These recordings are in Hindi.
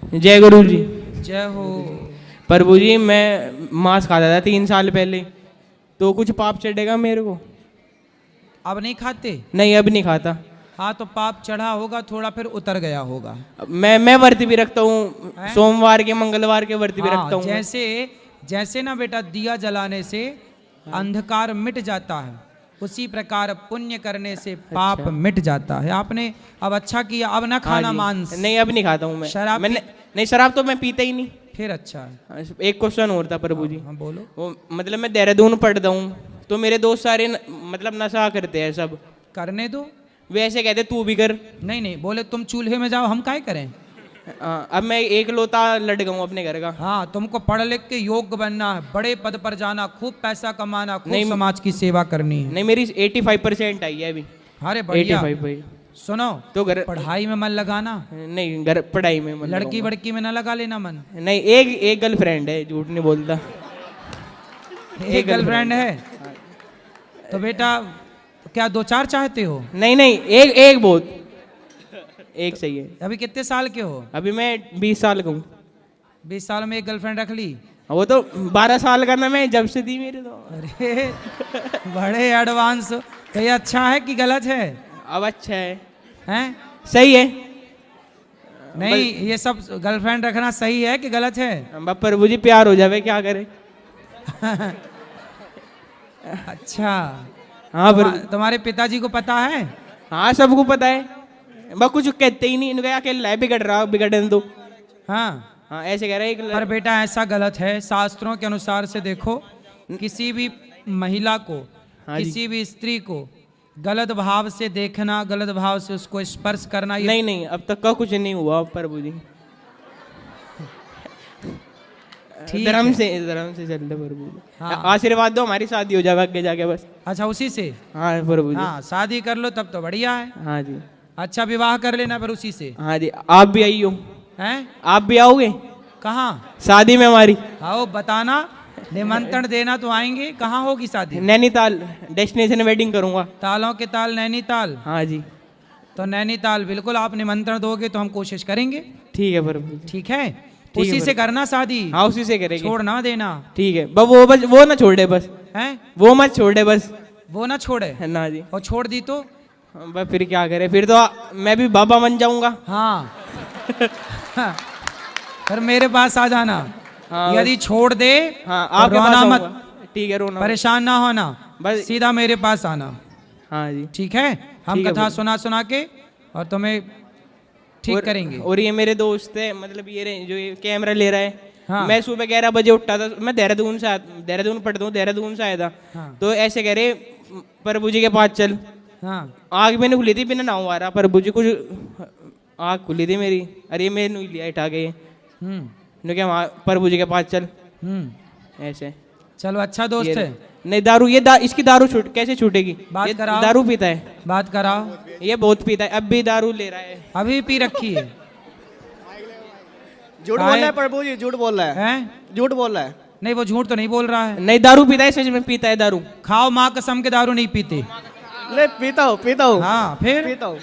जय गुरु जी। जय हो। प्रभु जी मैं मांस खाता था 3 साल पहले, तो कुछ पाप चढ़ेगा मेरे को? अब नहीं खाते? नहीं, अब नहीं खाता। हाँ तो पाप चढ़ा होगा थोड़ा, फिर उतर गया होगा। मैं व्रत भी रखता हूँ, हैं? सोमवार के मंगलवार के व्रत भी हाँ, रखता हूँ। जैसे जैसे ना बेटा दिया जलाने से अंधकार मिट जाता है, उसी प्रकार पुण्य करने से पाप अच्छा। मिट जाता है। आपने अब अच्छा किया, अब ना हाँ खाना जी। मांस। नहीं, अब नहीं खाता हूँ मैं। शराब मैंने नहीं, शराब तो मैं पीता ही नहीं। फिर अच्छा है। एक क्वेश्चन और था प्रभु जी। हाँ बोलो। वो मतलब मैं देहरादून पढ़ता हूँ, तो मेरे दोस्त सारे मतलब नशा करते हैं सब। करने दो। वे ऐसे कहते तू भी कर। नहीं नहीं, बोले तुम चूल्हे में जाओ, हम काहे करें। अब मैं एक लौता लड़का हूँ अपने घर का। हाँ, तुमको पढ़ लिख के योग्य बनना है, बड़े पद पर जाना, खूब पैसा कमाना, खूब नहीं, समाज की सेवा करनी है। नहीं, मेरी 85% आई है अभी। अरे बढ़िया। 85 भाई। सुनो, तो घर पढ़ाई में मन लगाना, नहीं, घर पढ़ाई में मन लड़की लगाऊंगा। बड़की में ना लगा लेना मन। नहीं, एक गर्लफ्रेंड है, झूठ नहीं बोलता। एक गर्लफ्रेंड है तो बेटा क्या 2-4 चाहते हो? नहीं नहीं, एक बहुत, एक सही है। अभी कितने साल के हो? अभी मैं 20 साल का हूँ। 20 साल में एक गर्लफ्रेंड रख ली? वो तो 12 साल का ना, मैं जब से दी मेरे तो। अरे बड़े एडवांस। तो ये अच्छा है कि गलत है? अब अच्छा है, हैं? सही है। नहीं, ये सब गर्लफ्रेंड रखना सही है कि गलत है? प्रभु जी प्यार हो जावे, क्या करे। अच्छा। हाँ तुम्हारे पिताजी को पता है? हाँ, सबको पता है, बस कुछ कहते ही नहीं। इनको अकेला है, बिगड़ रहा, बिगड़ने दो। हाँ हाँ, ऐसे कह रहे हैं पर बेटा ऐसा गलत है। शास्त्रों के अनुसार से देखो, किसी भी महिला को, हाँ जी। किसी भी स्त्री को गलत भाव से देखना, गलत भाव से उसको स्पर्श करना, ये नहीं नहीं, अब तक का कुछ नहीं हुआ प्रभु जी। ठीक धर्म है। से चल रहे प्रभु जी। हाँ। आशीर्वाद दो, हमारी शादी हो जाए आगे जाके बस। अच्छा, उसी से? हाँ प्रभु जी। हाँ, शादी कर लो तब तो बढ़िया है। हाँ जी। अच्छा, विवाह कर लेना फिर उसी से। हाँ जी, आप भी आइयो। हैं? आप भी आओगे कहाँ? शादी में हमारी? आओ, बताना, निमंत्रण देना तो आएंगे। कहाँ होगी शादी? नैनीताल, डेस्टिनेशन वेडिंग करूंगा। तालों के ताल नैनीताल। हाँ जी। तो नैनीताल बिल्कुल, आप निमंत्रण दोगे तो हम कोशिश करेंगे। ठीक है प्रभु जी। ठीक है, है उसी से प्रभु। करना शादी। हाँ, उसी से करेंगे। छोड़ ना देना। ठीक है, बस वो ना छोड़े बस। हैं? वो मत छोड़े बस। वो ना छोड़े। है ना जी। और छोड़ दी तो? बस फिर क्या करे, फिर तो मैं भी बाबा बन जाऊंगा। हाँ। फिर मेरे पास आ जाना। हाँ, यदि छोड़ दे हाँ, तो आपके पास रोना मत, आऊंगा। ठीक है, रोना मत। परेशान ना होना, बस। सीधा मेरे पास आना। हाँ जी। ठीक है, हम ठीक है कथा बोलो। सुना सुना के और तुम्हें ठीक करेंगे। और ये मेरे दोस्त है, मतलब ये जो ये कैमरा ले रहा है। हाँ। मैं सुबह 11 बजे उठा था, मैं देहरादून पढ़ता हूँ, देहरादून से आया था। हाँ। तो ऐसे कह रहे प्रभु जी के पास चल। हाँ। आग मैंने खुली थी, बिना नाव आ रहा प्रभु जी, कुछ आग खुली थी मेरी। अरे मैंने नहीं लिया उठा के, क्या वहाँ प्रभु जी के पास चल। ऐसे चलो, अच्छा दोस्त है। नहीं, दारू इसकी दारू कैसे छूटेगी? बात ये कराओ। दारू पीता है, बात कराओ। ये बहुत पीता है, अब भी दारू ले रहा है। अभी पी रखी है? झूठ बोल रहा है प्रभु जी, झूठ बोल रहा है। हैं? झूठ बोल रहा है। नहीं, वो झूठ तो नहीं बोल रहा है। नहीं, दारू पीता है, सच में पीता है दारू। खाओ माँ कसम के दारू नहीं पीते। ले पीता हूँ। हाँ, फिर पीता हूँ।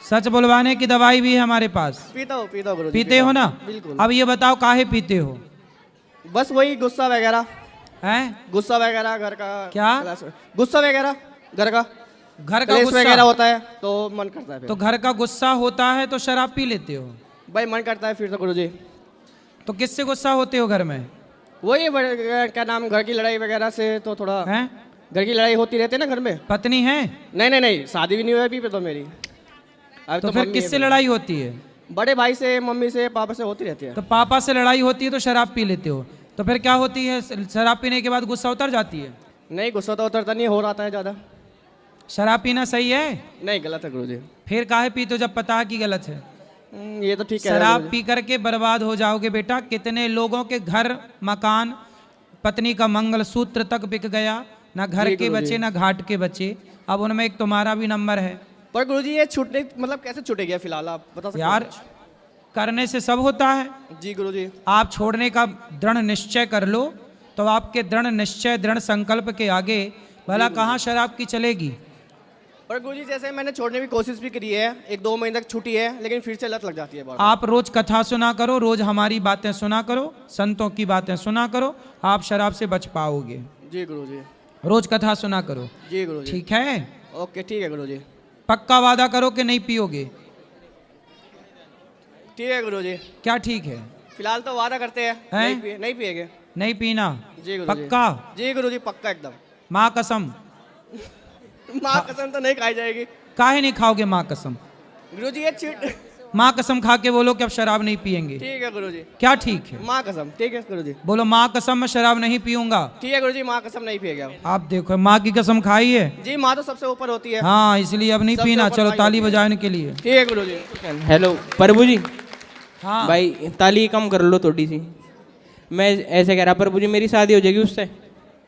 सच बुलवाने की दवाई भी है हमारे पास। पीता हूँ गुरु जी, पीते हो ना? बिल्कुल। अब ये बताओ काहे पीते हो? बस वही गुस्सा वगैरह, हैं? गुस्सा वगैरह घर का। क्या? गुस्सा वगैरह घर का, घर का क्लेश वगैरह गुस्सा होता है तो मन करता है फिर। तो घर का गुस्सा होता है तो शराब पी लेते हो? भाई मन करता है फिर तो गुरु जी। तो किससे गुस्सा होते हो घर में? वही क्या नाम, घर की लड़ाई वगैरह से तो थोड़ा। हैं? घर की लड़ाई होती रहती है ना घर में। पत्नी है? नहीं, शादी भी नहीं हुई अभी पे तो मेरी। अभी तो फिर मम्मी है किससे मेरी। लड़ाई होती है? बड़े भाई से, मम्मी से, पापा से होती रहती है। तो पापा से लड़ाई होती है तो शराब पी लेते हो। तो फिर क्या होती है? शराब पीने के बाद गुस्सा उतर जाती है? नहीं, गुस्सा तो उतरता नहीं, हो रहा है ज्यादा। शराब पीना सही है? नहीं, गलत है गुरु जी। फिर काहे पीते हो जब पता है कि गलत है? ये तो ठीक है। शराब पी करके बर्बाद हो जाओगे बेटा। कितने लोगों के घर, मकान, पत्नी का मंगलसूत्र तक बिक गया, ना घर के बचे ना घाट के बचे। अब उनमें एक तुम्हारा भी नंबर है। पर गुरुजी ये छूटने मतलब कैसे छूटेगी फिलहाल, आप बता सकते हैं? यार, करने से सब होता है। जी गुरुजी। आप छोड़ने का दृढ़ निश्चय कर लो तो आपके दृढ़ निश्चय, दृढ़ संकल्प के आगे भला कहाँ शराब की चलेगी। और गुरुजी जैसे मैंने छोड़ने की कोशिश भी करी है, 1-2 महीने तक छुट्टी है, लेकिन फिर से लत लग जाती है बार। आप रोज कथा सुना करो, रोज हमारी बातें सुना करो, संतों की बातें सुना करो, आप शराब से बच पाओगे। जी गुरुजी। रोज कथा सुना करो, जी गुरुजी। ठीक है? ओके ठीक है गुरुजी। पक्का वादा करो कि नहीं पियोगे। ठीक है गुरुजी। क्या ठीक है? फिलहाल तो वादा करते हैं, हैं? नहीं पिएंगे। नहीं पीना? जी गुरुजी। पक्का? जी गुरुजी पक्का एकदम। माँ कसम? माँ कसम तो नहीं खाई जाएगी। काहे नहीं खाओगे माँ कसम? गुरुजी ये चीट। माँ कसम खा के बोलो कि अब शराब नहीं पियेंगे। ठीक है गुरुजी। क्या ठीक है? माँ कसम। ठीक है गुरुजी। बोलो माँ कसम मैं शराब नहीं पीऊंगा। ठीक है गुरुजी, माँ कसम नहीं पिएगा। आप देखो माँ की कसम खाई है। जी माँ तो सबसे ऊपर होती है। हाँ इसलिए अब नहीं सबसे पीना। ऊपर चलो माँ ताली होती है। बजाने के लिए। ठीक है गुरुजी। हेलो प्रभु जी। हाँ भाई ताली कम कर लो थोड़ी सी। मैं ऐसे कह रहा प्रभु जी, मेरी शादी हो जाएगी उससे?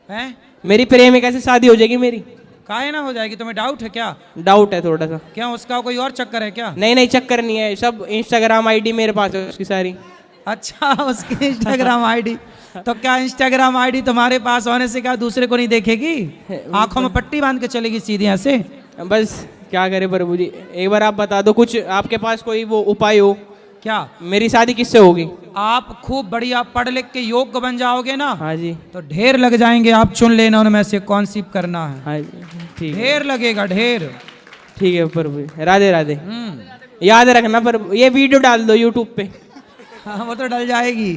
हैं? मेरी प्रेमिका से शादी हो जाएगी मेरी? काहे ना हो जाएगी? तुम्हें डाउट है क्या? डाउट है थोड़ा सा। क्या उसका कोई और चक्कर है क्या? नहीं नहीं चक्कर नहीं है, सब इंस्टाग्राम आईडी मेरे पास है उसकी सारी। अच्छा उसकी इंस्टाग्राम आईडी। तो क्या इंस्टाग्राम आईडी तुम्हारे पास होने से क्या दूसरे को नहीं देखेगी? आंखों में पट्टी बांध के चलेगी सीधी ऐसे? बस क्या करे प्रभु जी, एक बार आप बता दो कुछ, आपके पास कोई वो उपाय हो। क्या? मेरी शादी किससे होगी? आप खूब बढ़िया पढ़ लिख के योग्य बन जाओगे ना, हाँ जी। तो ढेर लग जाएंगे। आप चुन लेना उनमें से कौन सी करना है। हाँ जी ठीक है। ढेर लगेगा ढेर। ठीक है प्रभु जी, राधे राधे। याद रखना प्रभु, ये वीडियो डाल दो यूट्यूब पे। हाँ वो तो डल जाएगी,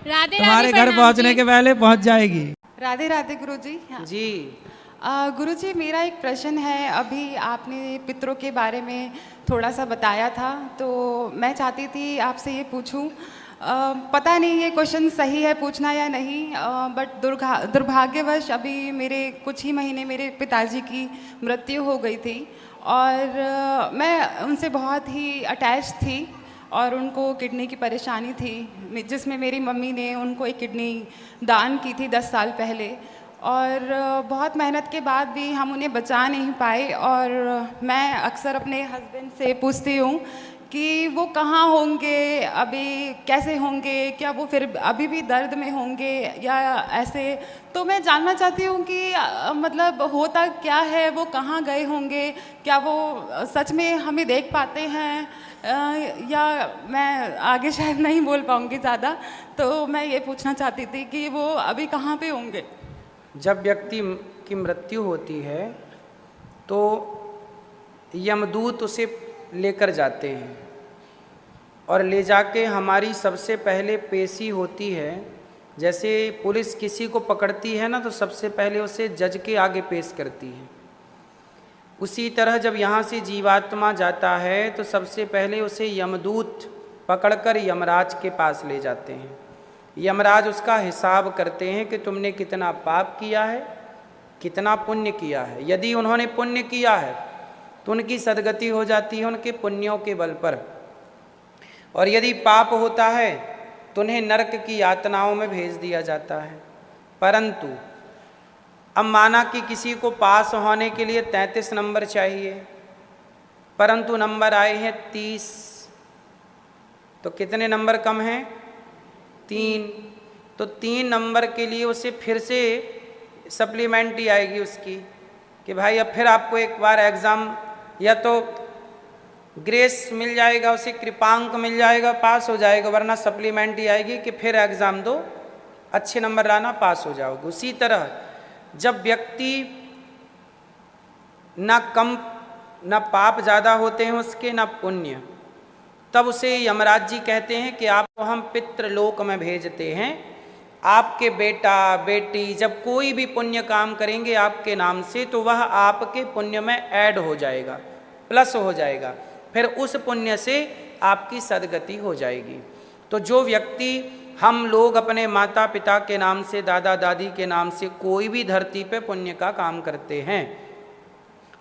राधे तुम्हारे राधे घर पहुंचने के पहले पहुंच जाएगी। राधे राधे गुरुजी। जी गुरुजी मेरा एक प्रश्न है। अभी आपने पितरों के बारे में थोड़ा सा बताया था, तो मैं चाहती थी आपसे ये पूछूं। पता नहीं ये क्वेश्चन सही है पूछना या नहीं, बट दुर्भाग्यवश अभी मेरे कुछ ही महीने मेरे पिताजी की मृत्यु हो गई थी, और मैं उनसे बहुत ही अटैच थी, और उनको किडनी की परेशानी थी, जिसमें मेरी मम्मी ने उनको एक किडनी दान की थी 10 साल पहले। और बहुत मेहनत के बाद भी हम उन्हें बचा नहीं पाए, और मैं अक्सर अपने हस्बैंड से पूछती हूँ कि वो कहाँ होंगे अभी, कैसे होंगे, क्या वो फिर अभी भी दर्द में होंगे या ऐसे। तो मैं जानना चाहती हूँ कि मतलब होता क्या है, वो कहाँ गए होंगे, क्या वो सच में हमें देख पाते हैं, या मैं आगे शायद नहीं बोल पाऊँगी ज़्यादा। तो मैं ये पूछना चाहती थी कि वो अभी कहाँ पे होंगे। जब व्यक्ति की मृत्यु होती है तो यमदूत उसे लेकर जाते हैं, और ले जाके हमारी सबसे पहले पेशी होती है। जैसे पुलिस किसी को पकड़ती है ना, तो सबसे पहले उसे जज के आगे पेश करती है। उसी तरह जब यहाँ से जीवात्मा जाता है तो सबसे पहले उसे यमदूत पकड़कर यमराज के पास ले जाते हैं। यमराज उसका हिसाब करते हैं कि तुमने कितना पाप किया है, कितना पुण्य किया है। यदि उन्होंने पुण्य किया है तो उनकी सदगति हो जाती है उनके पुण्यों के बल पर, और यदि पाप होता है तो उन्हें नरक की यातनाओं में भेज दिया जाता है। परंतु अब माना कि किसी को पास होने के लिए 33 नंबर चाहिए, परंतु नंबर आए हैं 30, तो कितने नंबर कम हैं? 3। तो 3 नंबर के लिए उसे फिर से सप्लीमेंट्री आएगी उसकी कि भाई अब फिर आपको एक बार एग्ज़ाम, या तो ग्रेस मिल जाएगा, उसे कृपांक मिल जाएगा, पास हो जाएगा, वरना सप्लीमेंट्री आएगी कि फिर एग्ज़ाम दो, अच्छे नंबर लाना, पास हो जाओगे। उसी तरह जब व्यक्ति ना पाप ज़्यादा होते हैं उसके, ना पुण्य, तब उसे यमराज जी कहते हैं कि आपको हम पितृलोक में भेजते हैं। आपके बेटा बेटी जब कोई भी पुण्य काम करेंगे आपके नाम से, तो वह आपके पुण्य में ऐड हो जाएगा, प्लस हो जाएगा, फिर उस पुण्य से आपकी सदगति हो जाएगी। तो जो व्यक्ति, हम लोग अपने माता पिता के नाम से, दादा दादी के नाम से कोई भी धरती पे पुण्य का काम करते हैं,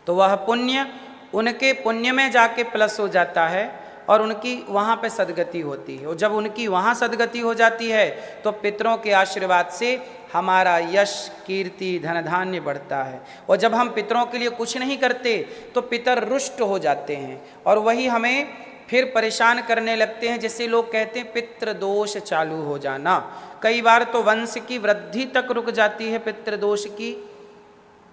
तो वह पुण्य उनके पुण्य में जाके प्लस हो जाता है और उनकी वहाँ पे सदगति होती है। और जब उनकी वहाँ सदगति हो जाती है तो पितरों के आशीर्वाद से हमारा यश, कीर्ति, धन धान्य बढ़ता है। और जब हम पितरों के लिए कुछ नहीं करते तो पितर रुष्ट हो जाते हैं और वही हमें फिर परेशान करने लगते हैं, जिससे लोग कहते हैं पितृदोष चालू हो जाना। कई बार तो वंश की वृद्धि तक रुक जाती है पितृदोष की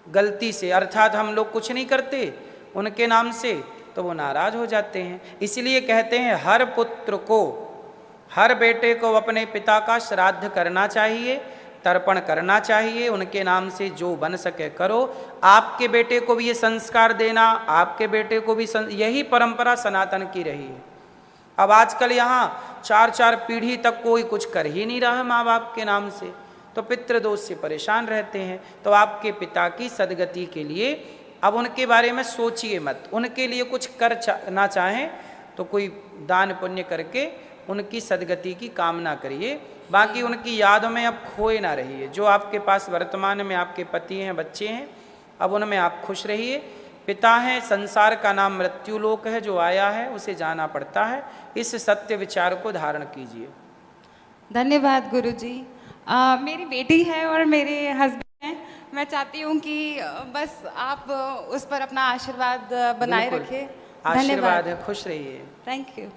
गलती से, अर्थात हम लोग कुछ नहीं करते उनके नाम से, तो वो नाराज हो जाते हैं। इसलिए कहते हैं हर पुत्र को, हर बेटे को अपने पिता का श्राद्ध करना चाहिए, तर्पण करना चाहिए, उनके नाम से जो बन सके करो। आपके बेटे को भी ये संस्कार देना, आपके बेटे को भी यही परंपरा सनातन की रही है। अब आजकल यहाँ 4-4 पीढ़ी तक कोई कुछ कर ही नहीं रहा है माँ बाप के नाम से, तो पितृदोष से परेशान रहते हैं। तो आपके पिता की सदगति के लिए अब उनके बारे में सोचिए मत, उनके लिए कुछ करना चाहें तो कोई दान पुण्य करके उनकी सदगति की कामना करिए। बाकी उनकी यादों में अब खोए ना रहिए। जो आपके पास वर्तमान में आपके पति हैं, बच्चे हैं, अब उनमें आप खुश रहिए। पिता हैं, संसार का नाम मृत्युलोक है, जो आया है उसे जाना पड़ता है। इस सत्य विचार को धारण कीजिए। धन्यवाद गुरुजी। मेरी बेटी है और मेरे हस्बैंड हैं। मैं चाहती हूँ कि बस आप उस पर अपना आशीर्वाद बनाए बिल्कुल। रखें। आशीर्वाद धन्यवाद है, खुश रहिए। Thank you.